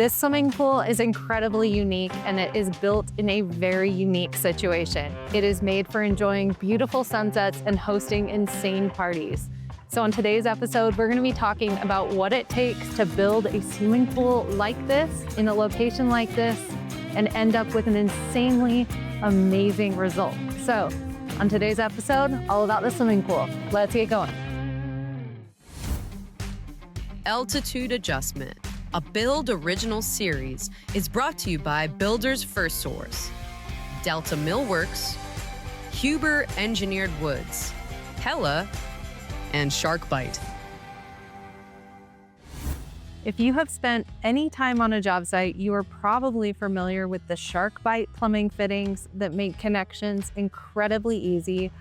This swimming pool is incredibly unique and it is built in a very unique situation. It is made for enjoying beautiful sunsets and hosting insane parties. So on today's episode, we're gonna be talking about what it takes to build a swimming pool like this in a location like this and end up with an insanely amazing result. So on today's episode, all about the swimming pool. Let's get going. Altitude Adjustment, a Build Original series, is brought to you by Builders FirstSource, Delta Millworks, Huber Engineered Woods, Hella, and Sharkbite. If you have spent any time on a job site, you are probably familiar with the Sharkbite plumbing fittings that make connections incredibly easy,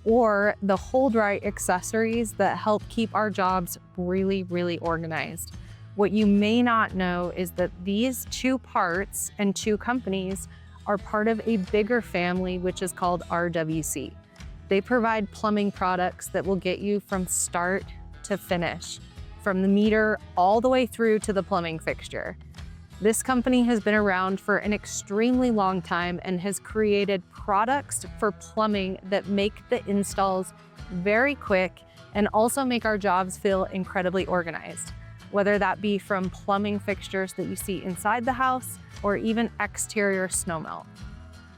or the hold right accessories that help keep our jobs really organized. What you may not know is that these two parts and two companies are part of a bigger family, which is called RWC. They provide plumbing products that will get you from start to finish, from the meter all the way through to the plumbing fixture. This company has been around for an extremely long time and has created products for plumbing that make the installs very quick and also make our jobs feel incredibly organized, whether that be from plumbing fixtures that you see inside the house or even exterior snow melt.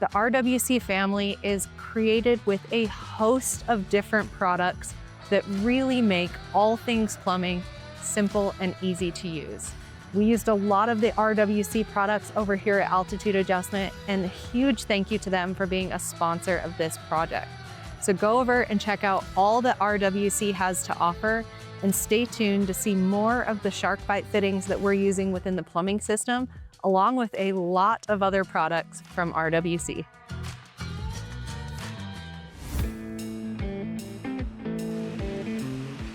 The RWC family is created with a host of different products that really make all things plumbing simple and easy to use. We used a lot of the RWC products over here at Altitude Adjustment, and a huge thank you to them for being a sponsor of this project. So go over and check out all that RWC has to offer, and stay tuned to see more of the Sharkbite fittings that we're using within the plumbing system, along with a lot of other products from RWC.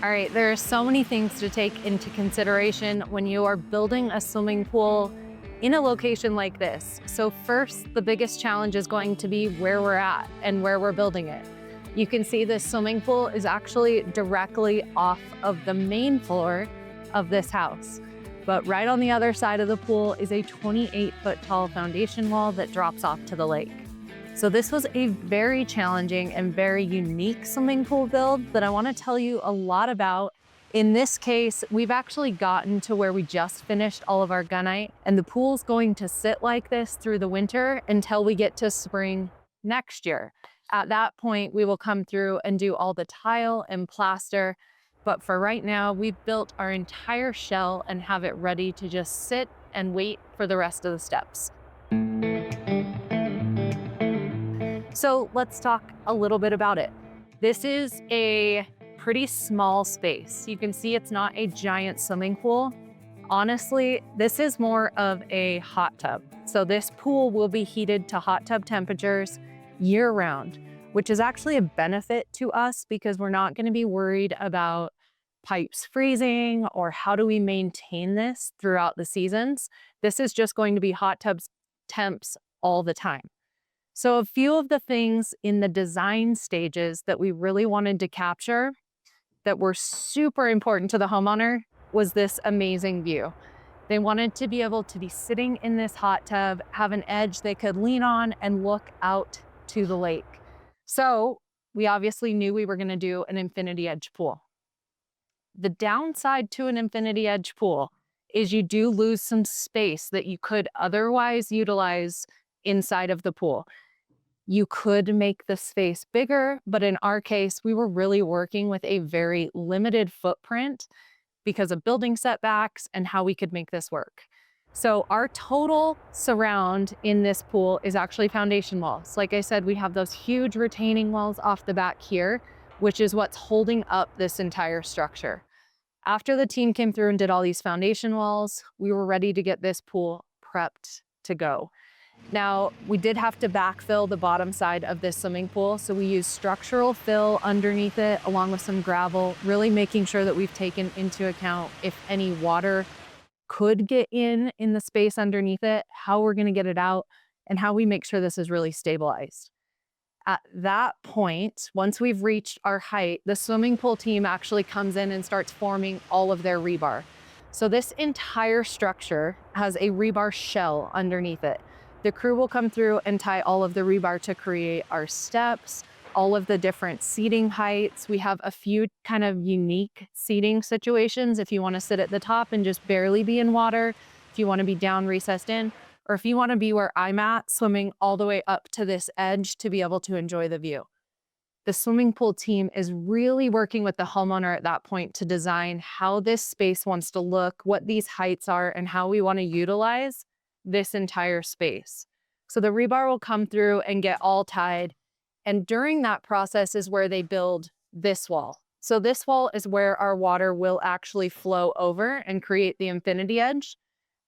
All right, there are so many things to take into consideration when you are building a swimming pool in a location like this. So first, the biggest challenge is going to be where we're at and where we're building it. You can see this swimming pool is actually directly off of the main floor of this house. But right on the other side of the pool is a 28-foot tall foundation wall that drops off to the lake. So this was a very challenging and very unique swimming pool build that I want to tell you a lot about. In this case, we've actually gotten to where we just finished all of our gunite, and the pool's going to sit like this through the winter until we get to spring next year. At that point, we will come through and do all the tile and plaster. But for right now, we've built our entire shell and have it ready to just sit and wait for the rest of the steps. So let's talk a little bit about it. This is a pretty small space. You can see it's not a giant swimming pool. Honestly, this is more of a hot tub. So this pool will be heated to hot tub temperatures year round, which is actually a benefit to us because we're not going to be worried about pipes freezing or how do we maintain this throughout the seasons. This is just going to be hot tubs temps all the time. So a few of the things in the design stages that we really wanted to capture that were super important to the homeowner was this amazing view. They wanted to be able to be sitting in this hot tub, have an edge they could lean on and look out to the lake. So we obviously knew we were going to do an infinity edge pool. The downside to an infinity edge pool is you do lose some space that you could otherwise utilize inside of the pool. You could make the space bigger, but in our case, we were really working with a very limited footprint because of building setbacks and how we could make this work. So our total surround in this pool is actually foundation walls. Like I said, we have those huge retaining walls off the back here, which is what's holding up this entire structure. After the team came through and did all these foundation walls, we were ready to get this pool prepped to go. Now, we did have to backfill the bottom side of this swimming pool, so we used structural fill underneath it along with some gravel, really making sure that we've taken into account if any water could get in the space underneath it, how we're going to get it out, and how we make sure this is really stabilized. At that point, once we've reached our height, the swimming pool team actually comes in and starts forming all of their rebar. So this entire structure has a rebar shell underneath it. The crew will come through and tie all of the rebar to create our steps, all of the different seating heights. We have a few kind of unique seating situations if you want to sit at the top and just barely be in water, if you want to be down recessed in, or if you want to be where I'm at, swimming all the way up to this edge to be able to enjoy the view. The swimming pool team is really working with the homeowner at that point to design how this space wants to look, what these heights are, and how we want to utilize this entire space. So the rebar will come through and get all tied. And during that process is where they build this wall. So this wall is where our water will actually flow over and create the infinity edge.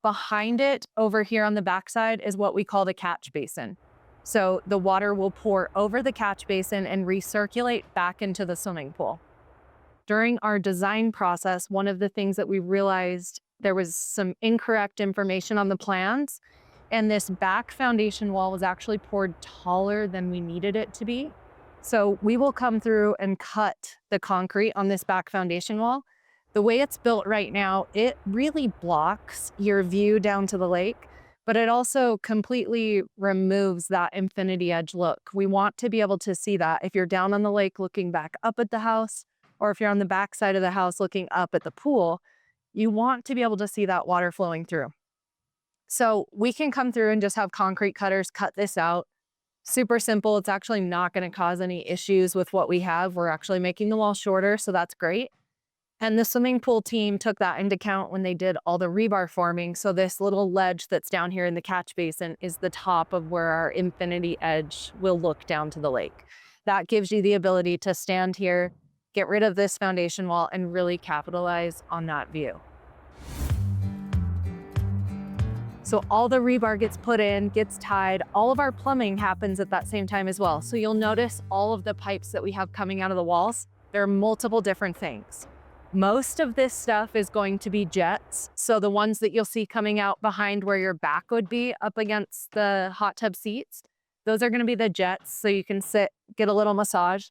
Behind it, over here on the backside, is what we call the catch basin. So the water will pour over the catch basin and recirculate back into the swimming pool. During our design process, one of the things that we realized, there was some incorrect information on the plans, and this back foundation wall was actually poured taller than we needed it to be. So we will come through and cut the concrete on this back foundation wall. The way it's built right now, it really blocks your view down to the lake, but it also completely removes that infinity edge look. We want to be able to see that if you're down on the lake looking back up at the house, or if you're on the back side of the house looking up at the pool, you want to be able to see that water flowing through. So we can come through and just have concrete cutters cut this out. Super simple. It's actually not going to cause any issues with what we have. We're actually making the wall shorter, so that's great. And the swimming pool team took that into account when they did all the rebar forming. So this little ledge that's down here in the catch basin is the top of where our infinity edge will look down to the lake. That gives you the ability to stand here, get rid of this foundation wall, and really capitalize on that view. So all the rebar gets put in, gets tied. All of our plumbing happens at that same time as well. So you'll notice all of the pipes that we have coming out of the walls, there are multiple different things. Most of this stuff is going to be jets. So the ones that you'll see coming out behind where your back would be up against the hot tub seats, those are going to be the jets. So you can sit, get a little massage.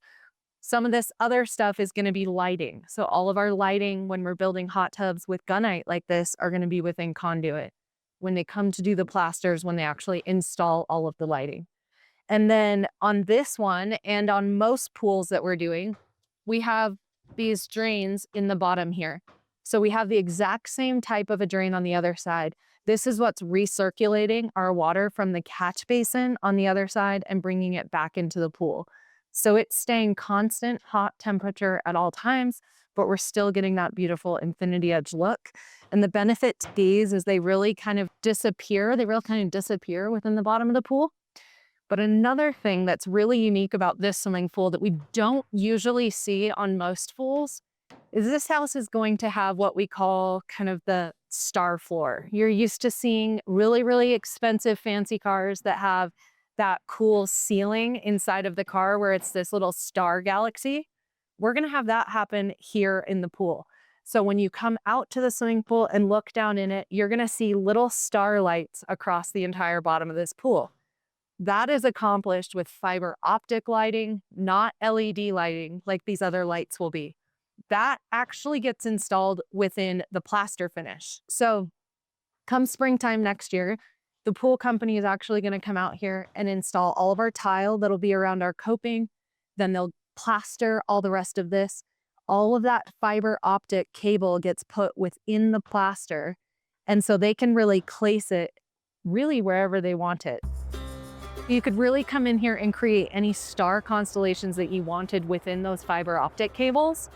Some of this other stuff is going to be lighting. So all of our lighting when we're building hot tubs with gunite like this are going to be within conduit. When they come to do the plasters, when they actually install all of the lighting. And then on this one and on most pools that we're doing, we have these drains in the bottom here. So we have the exact same type of a drain on the other side. This is what's recirculating our water from the catch basin on the other side and bringing it back into the pool. So it's staying constant hot temperature at all times, but we're still getting that beautiful infinity edge look. And the benefit to these is they really kind of disappear. They really kind of disappear within the bottom of the pool. But another thing that's really unique about this swimming pool that we don't usually see on most pools is this house is going to have what we call kind of the star floor. You're used to seeing really, really expensive fancy cars that have that cool ceiling inside of the car where it's this little star galaxy. We're going to have that happen here in the pool. So when you come out to the swimming pool and look down in it, you're going to see little star lights across the entire bottom of this pool. That is accomplished with fiber optic lighting, not LED lighting like these other lights will be. That actually gets installed within the plaster finish. So come springtime next year, the pool company is actually going to come out here and install all of our tile that'll be around our coping. Then they'll plaster all the rest of this. All of that fiber optic cable gets put within the plaster. And so they can really place it really wherever they want it. You could really come in here and create any star constellations that you wanted within those fiber optic cables.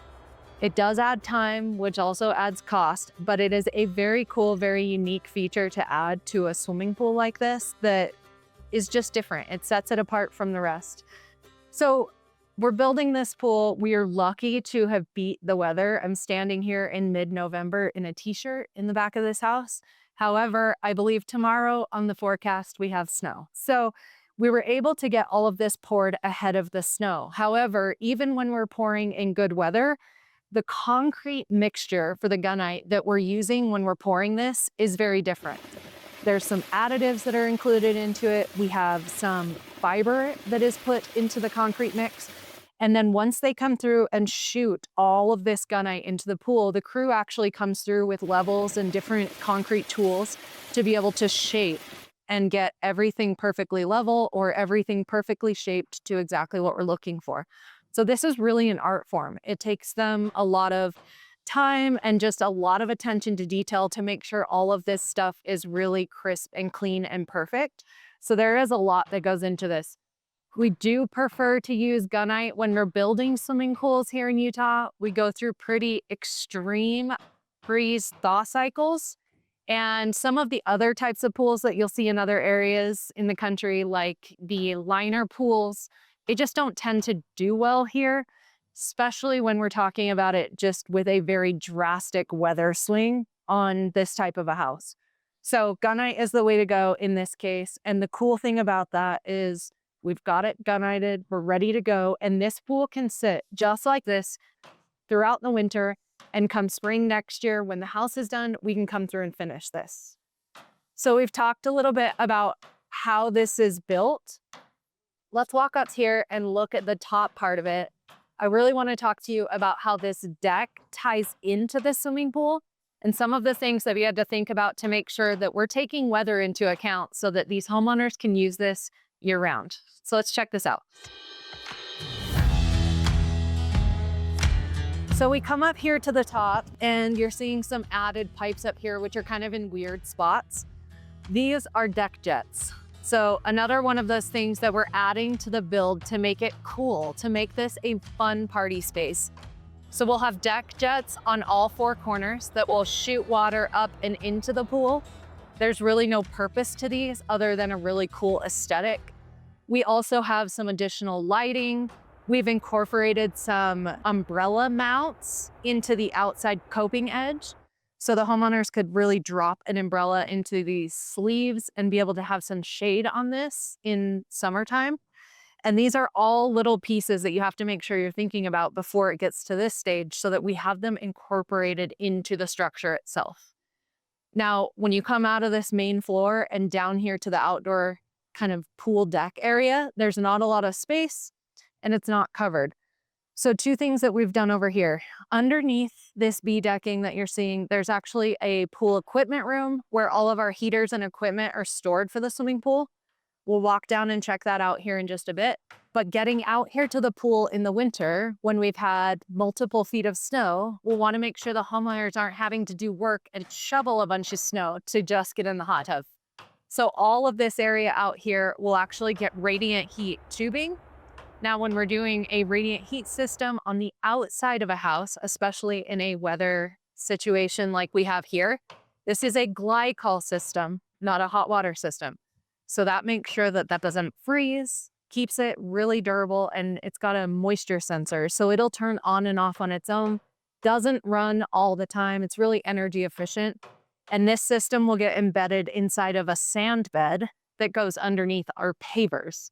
It does add time, which also adds cost, but it is a very cool, very unique feature to add to a swimming pool like this that is just different. It sets it apart from the rest. So we're building this pool. We are lucky to have beat the weather. I'm standing here in mid-November in a t-shirt in the back of this house. However, I believe tomorrow on the forecast, we have snow. So we were able to get all of this poured ahead of the snow. However, even when we're pouring in good weather, the concrete mixture for the gunite that we're using when we're pouring this is very different. There's some additives that are included into it. We have some fiber that is put into the concrete mix. And then once they come through and shoot all of this gunite into the pool, the crew actually comes through with levels and different concrete tools to be able to shape and get everything perfectly level or everything perfectly shaped to exactly what we're looking for. So this is really an art form. It takes them a lot of time and just a lot of attention to detail to make sure all of this stuff is really crisp and clean and perfect. So there is a lot that goes into this. We do prefer to use gunite when we're building swimming pools here in Utah. We go through pretty extreme freeze thaw cycles. And some of the other types of pools that you'll see in other areas in the country, like the liner pools, they just don't tend to do well here, especially when we're talking about it just with a very drastic weather swing on this type of a house. So gunite is the way to go in this case. And the cool thing about that is we've got it gunited, we're ready to go. And this pool can sit just like this throughout the winter. And come spring next year, when the house is done, we can come through and finish this. So we've talked a little bit about how this is built. Let's walk up here and look at the top part of it. I really want to talk to you about how this deck ties into the swimming pool and some of the things that we had to think about to make sure that we're taking weather into account so that these homeowners can use this year round. So let's check this out. So we come up here to the top and you're seeing some added pipes up here, which are kind of in weird spots. These are deck jets. So another one of those things that we're adding to the build to make it cool, to make this a fun party space. So we'll have deck jets on all four corners that will shoot water up and into the pool. There's really no purpose to these other than a really cool aesthetic. We also have some additional lighting. We've incorporated some umbrella mounts into the outside coping edge. So the homeowners could really drop an umbrella into these sleeves and be able to have some shade on this in summertime. And these are all little pieces that you have to make sure you're thinking about before it gets to this stage so that we have them incorporated into the structure itself. Now, when you come out of this main floor and down here to the outdoor kind of pool deck area, there's not a lot of space and it's not covered. So two things that we've done over here. Underneath this B decking that you're seeing, there's actually a pool equipment room where all of our heaters and equipment are stored for the swimming pool. We'll walk down and check that out here in just a bit. But getting out here to the pool in the winter, when we've had multiple feet of snow, we'll want to make sure the homeowners aren't having to do work and shovel a bunch of snow to just get in the hot tub. So all of this area out here will actually get radiant heat tubing. Now, when we're doing a radiant heat system on the outside of a house, especially in a weather situation like we have here, this is a glycol system, not a hot water system. So that makes sure that that doesn't freeze, keeps it really durable, and it's got a moisture sensor. So it'll turn on and off on its own, doesn't run all the time. It's really energy efficient. And this system will get embedded inside of a sand bed that goes underneath our pavers.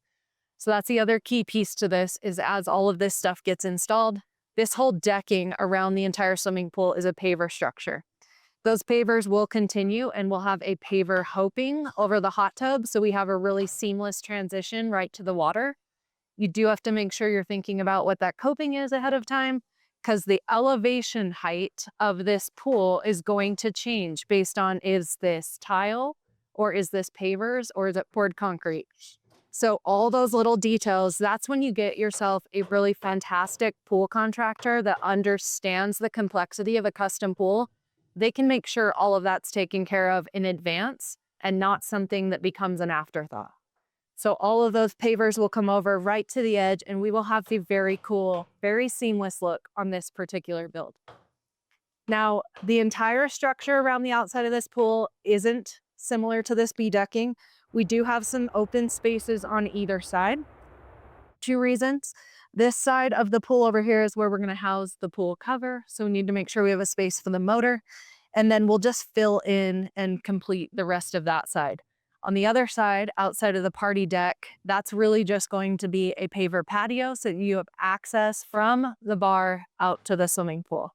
So that's the other key piece to this is as all of this stuff gets installed, this whole decking around the entire swimming pool is a paver structure. Those pavers will continue and we'll have a paver hoping over the hot tub. So we have a really seamless transition right to the water. You do have to make sure you're thinking about what that coping is ahead of time because the elevation height of this pool is going to change based on is this tile or is this pavers or is it poured concrete? So all those little details, that's when you get yourself a really fantastic pool contractor that understands the complexity of a custom pool. They can make sure all of that's taken care of in advance and not something that becomes an afterthought. So all of those pavers will come over right to the edge and we will have the very cool, very seamless look on this particular build. Now, the entire structure around the outside of this pool isn't similar to this B decking. We do have some open spaces on either side. Two reasons. This side of the pool over here is where we're going to house the pool cover. So we need to make sure we have a space for the motor. And then we'll just fill in and complete the rest of that side. On the other side, outside of the party deck, that's really just going to be a paver patio so you have access from the bar out to the swimming pool.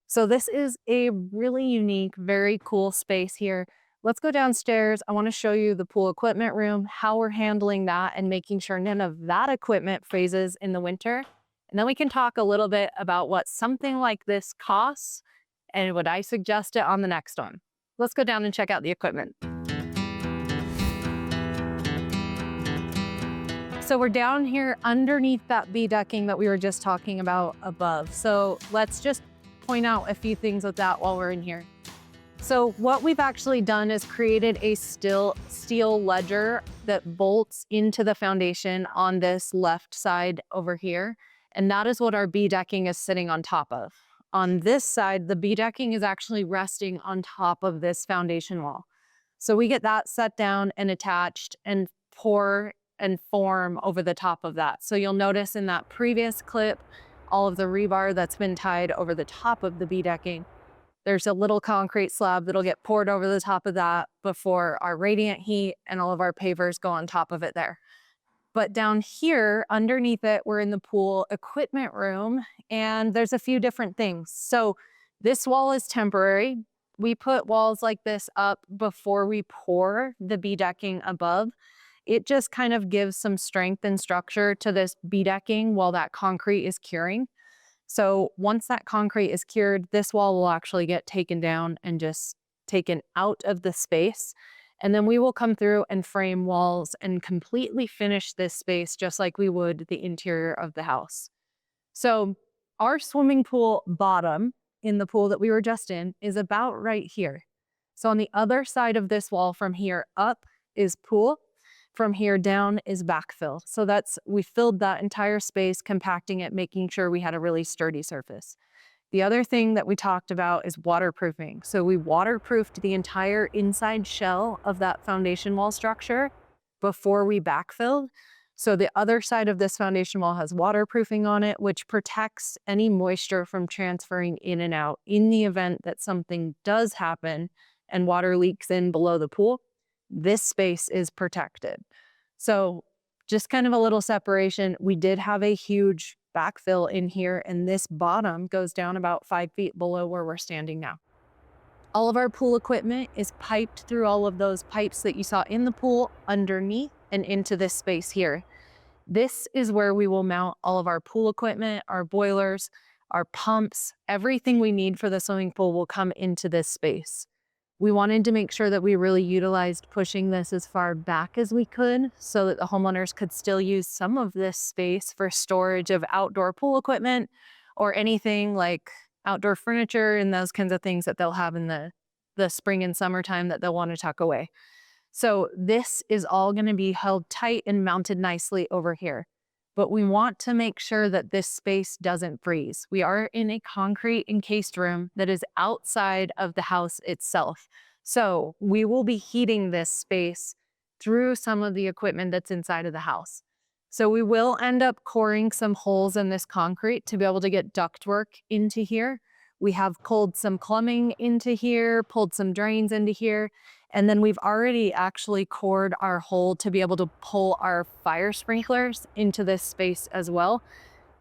So this is a really unique, very cool space here. Let's go downstairs. I want to show you the pool equipment room, how we're handling that and making sure none of that equipment freezes in the winter. And then we can talk a little bit about what something like this costs and would I suggest it on the next one. Let's go down and check out the equipment. So we're down here underneath that B decking that we were just talking about above. So let's just point out a few things with that while we're in here. So what we've actually done is created a steel ledger that bolts into the foundation on this left side over here. And that is what our B decking is sitting on top of. On this side, the B decking is actually resting on top of this foundation wall. So we get that set down and attached and pour and form over the top of that. So you'll notice in that previous clip, all of the rebar that's been tied over the top of the B decking. There's a little concrete slab that'll get poured over the top of that before our radiant heat and all of our pavers go on top of it there. But down here, underneath it, we're in the pool equipment room, and there's a few different things. So this wall is temporary. We put walls like this up before we pour the B decking above. It just kind of gives some strength and structure to this B decking while that concrete is curing. So once that concrete is cured, this wall will actually get taken down and just taken out of the space. And then we will come through and frame walls and completely finish this space just like we would the interior of the house. So our swimming pool bottom in the pool that we were just in is about right here. So on the other side of this wall from here up is pool. From here down is backfill. So we filled that entire space, compacting it, making sure we had a really sturdy surface. The other thing that we talked about is waterproofing. So we waterproofed the entire inside shell of that foundation wall structure before we backfilled. So the other side of this foundation wall has waterproofing on it, which protects any moisture from transferring in and out in the event that something does happen and water leaks in below the pool. This space is protected. So just kind of a little separation. We did have a huge backfill in here, and this bottom goes down about 5 feet below where we're standing now. All of our pool equipment is piped through all of those pipes that you saw in the pool underneath and into this space here. This is where we will mount all of our pool equipment, our boilers, our pumps, everything we need for the swimming pool will come into this space. We wanted to make sure that we really utilized pushing this as far back as we could so that the homeowners could still use some of this space for storage of outdoor pool equipment or anything like outdoor furniture and those kinds of things that they'll have in the spring and summertime that they'll want to tuck away. So this is all going to be held tight and mounted nicely over here. But we want to make sure that this space doesn't freeze. We are in a concrete encased room that is outside of the house itself. So we will be heating this space through some of the equipment that's inside of the house. So we will end up coring some holes in this concrete to be able to get ductwork into here. We have pulled some plumbing into here, pulled some drains into here, and then we've already actually cored our hole to be able to pull our fire sprinklers into this space as well.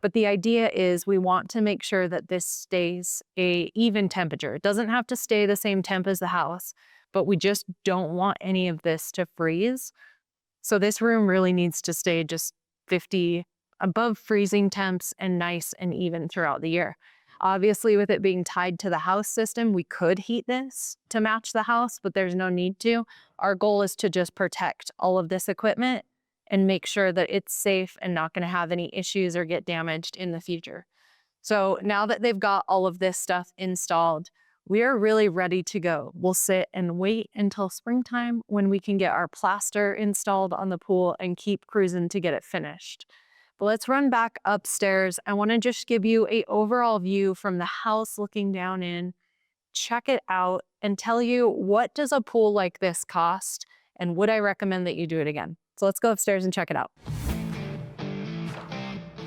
But the idea is we want to make sure that this stays an even temperature. It doesn't have to stay the same temp as the house, but we just don't want any of this to freeze. So this room really needs to stay just 50 above freezing temps and nice and even throughout the year. Obviously, with it being tied to the house system, we could heat this to match the house, but there's no need to. Our goal is to just protect all of this equipment and make sure that it's safe and not going to have any issues or get damaged in the future. So now that they've got all of this stuff installed, we are really ready to go. We'll sit and wait until springtime when we can get our plaster installed on the pool and keep cruising to get it finished. But let's run back upstairs. I want to just give you an overall view from the house looking down in, check it out, and tell you what does a pool like this cost and would I recommend that you do it again. So let's go upstairs and check it out.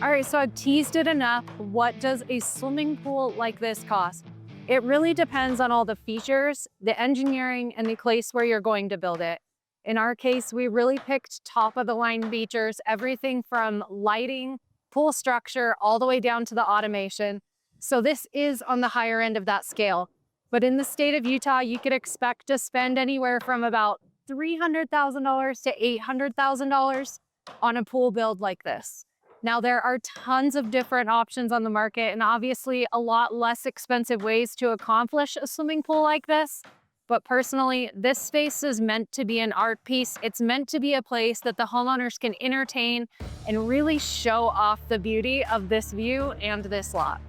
All right, so I've teased it enough. What does a swimming pool like this cost? It really depends on all the features, the engineering, and the place where you're going to build it. In our case, we really picked top of the line features, everything from lighting, pool structure, all the way down to the automation. So this is on the higher end of that scale. But in the state of Utah, you could expect to spend anywhere from about $300,000 to $800,000 on a pool build like this. Now, there are tons of different options on the market and obviously a lot less expensive ways to accomplish a swimming pool like this. But personally, this space is meant to be an art piece. It's meant to be a place that the homeowners can entertain and really show off the beauty of this view and this lot.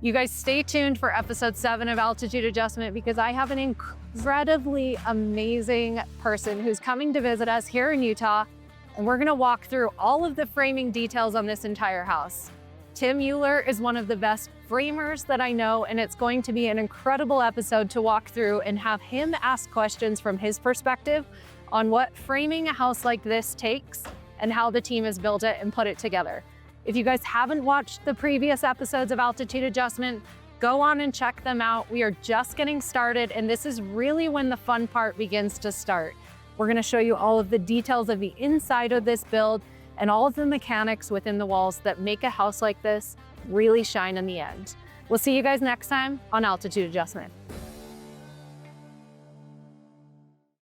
You guys stay tuned for episode 7 of Altitude Adjustment because I have an incredibly amazing person who's coming to visit us here in Utah, and we're gonna walk through all of the framing details on this entire house. Tim Euler is one of the best framers that I know, and it's going to be an incredible episode to walk through and have him ask questions from his perspective on what framing a house like this takes and how the team has built it and put it together. If you guys haven't watched the previous episodes of Altitude Adjustment, go on and check them out. We are just getting started, and this is really when the fun part begins to start. We're gonna show you all of the details of the inside of this build and all of the mechanics within the walls that make a house like this really shine in the end. We'll see you guys next time on Altitude Adjustment.